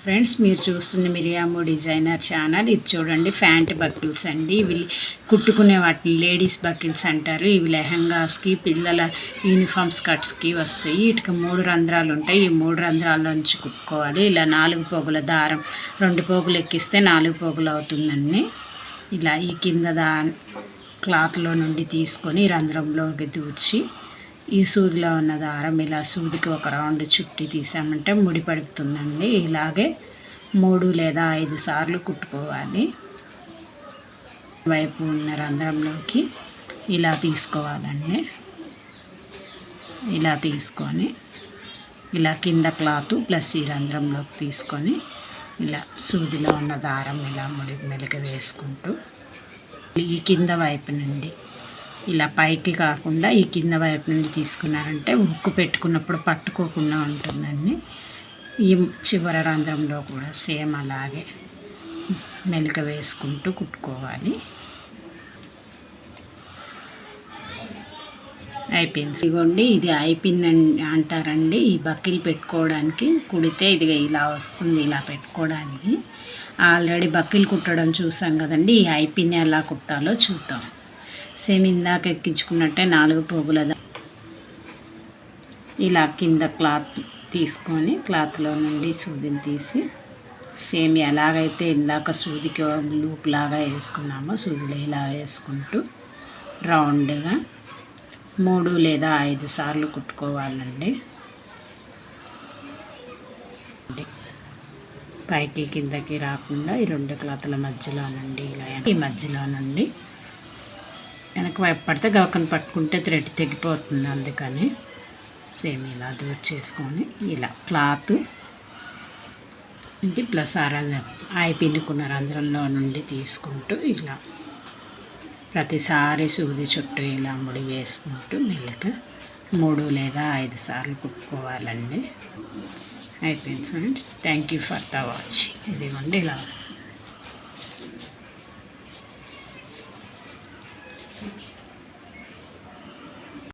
Friends, మీరు చూస్తున్న Miriam designer channel. ఇది చూడండి, ఫ్యాంట్ బకిల్స్ అండి. ఇవి కుట్టుకునే వాటిని లేడీస్ బకిల్స్ అంటారు. ఇవి లెహంగాస్కి, పిల్లల యూనిఫామ్ స్కర్ట్స్కి వస్తాయి. వీటికి 3 రంధ్రాలు ఉంటాయి. ఈ 3 రంధ్రాల నుంచి కుట్టుకోవాలి. ఇలా 4 పోగుల దారం, 2 పోగులు ఎక్కిస్తే 4 పోగులు అవుతుందండి. ఇలా ఈ కింద క్లాత్లో నుండి తీసుకొని రంధ్రంలోకి దూర్చి ఈ సూదిలో ఉన్న దారం ఇలా సూదికి ఒక రౌండ్ చుట్టి తీసామంటే ముడి పడుతుందండి. ఇలాగే 3 లేదా 5 సార్లు కుట్టుకోవాలి. వైపు ఉన్న రంధ్రంలోకి ఇలా తీసుకోవాలండి. ఇలా తీసుకొని ఇలా కింద క్లాత్ ప్లస్ ఈ రంధ్రంలోకి తీసుకొని ఇలా సూదిలో ఉన్న దారం ఇలా మెలిక వేసుకుంటూ ఈ కింద వైపు నుండి ఇలా పైకి కాకుండా ఈ కింద వైపు నుండి తీసుకున్నారంటే ఉక్కు పెట్టుకున్నప్పుడు పట్టుకోకుండా ఉంటుందండి. ఈ చివర రంధ్రంలో కూడా సేమ్ అలాగే మెలిక వేసుకుంటూ కుట్టుకోవాలి. అయిపోయింది. ఇదిగోండి, ఇది అయిపోయింది అంటారండి. ఈ బకిల్ పెట్టుకోవడానికి కుడితే ఇది ఇలా వస్తుంది. ఇలా పెట్టుకోవడానికి ఆల్రెడీ బకిల్ కుట్టడం చూసాం కదండి. ఈ అయిపోయింది ఎలా కుట్టాలో చూద్దాం. సేమ్ ఇందాక ఎక్కించుకున్నట్టే 4 పోగుల ఇలా కింద క్లాత్ తీసుకొని క్లాత్లో నుండి సూదిని తీసి సేమ్ ఎలాగైతే ఇందాక సూదికి లూప్ లాగా వేసుకున్నామో సూదిలో ఇలా వేసుకుంటూ రౌండ్గా 3 లేదా 5 సార్లు కుట్టుకోవాలండి. పైకి కిందకి రాకుండా ఈ 2 క్లాత్ల మధ్యలో నుండి ఇలా ఈ మధ్యలో నుండి వెనక వైపు పడితే గవకన పట్టుకుంటే థ్రెడ్ తెగిపోతుంది. అందుకని సేమ్ ఇలా దూర్ చేసుకొని ఇలా క్లాత్ ఇది ప్లస్ పిండుకున్న రంధ్రంలో నుండి తీసుకుంటూ ఇలా ప్రతిసారి సూది చుట్టూ ఇలా ముడి వేసుకుంటూ మెల్లగా 3 లేదా 5 సార్లు కుట్టుకోవాలండి. అయిపోయింది friends. Thank you for the watch. ఇదిగోండి ఇలా వస్తుంది.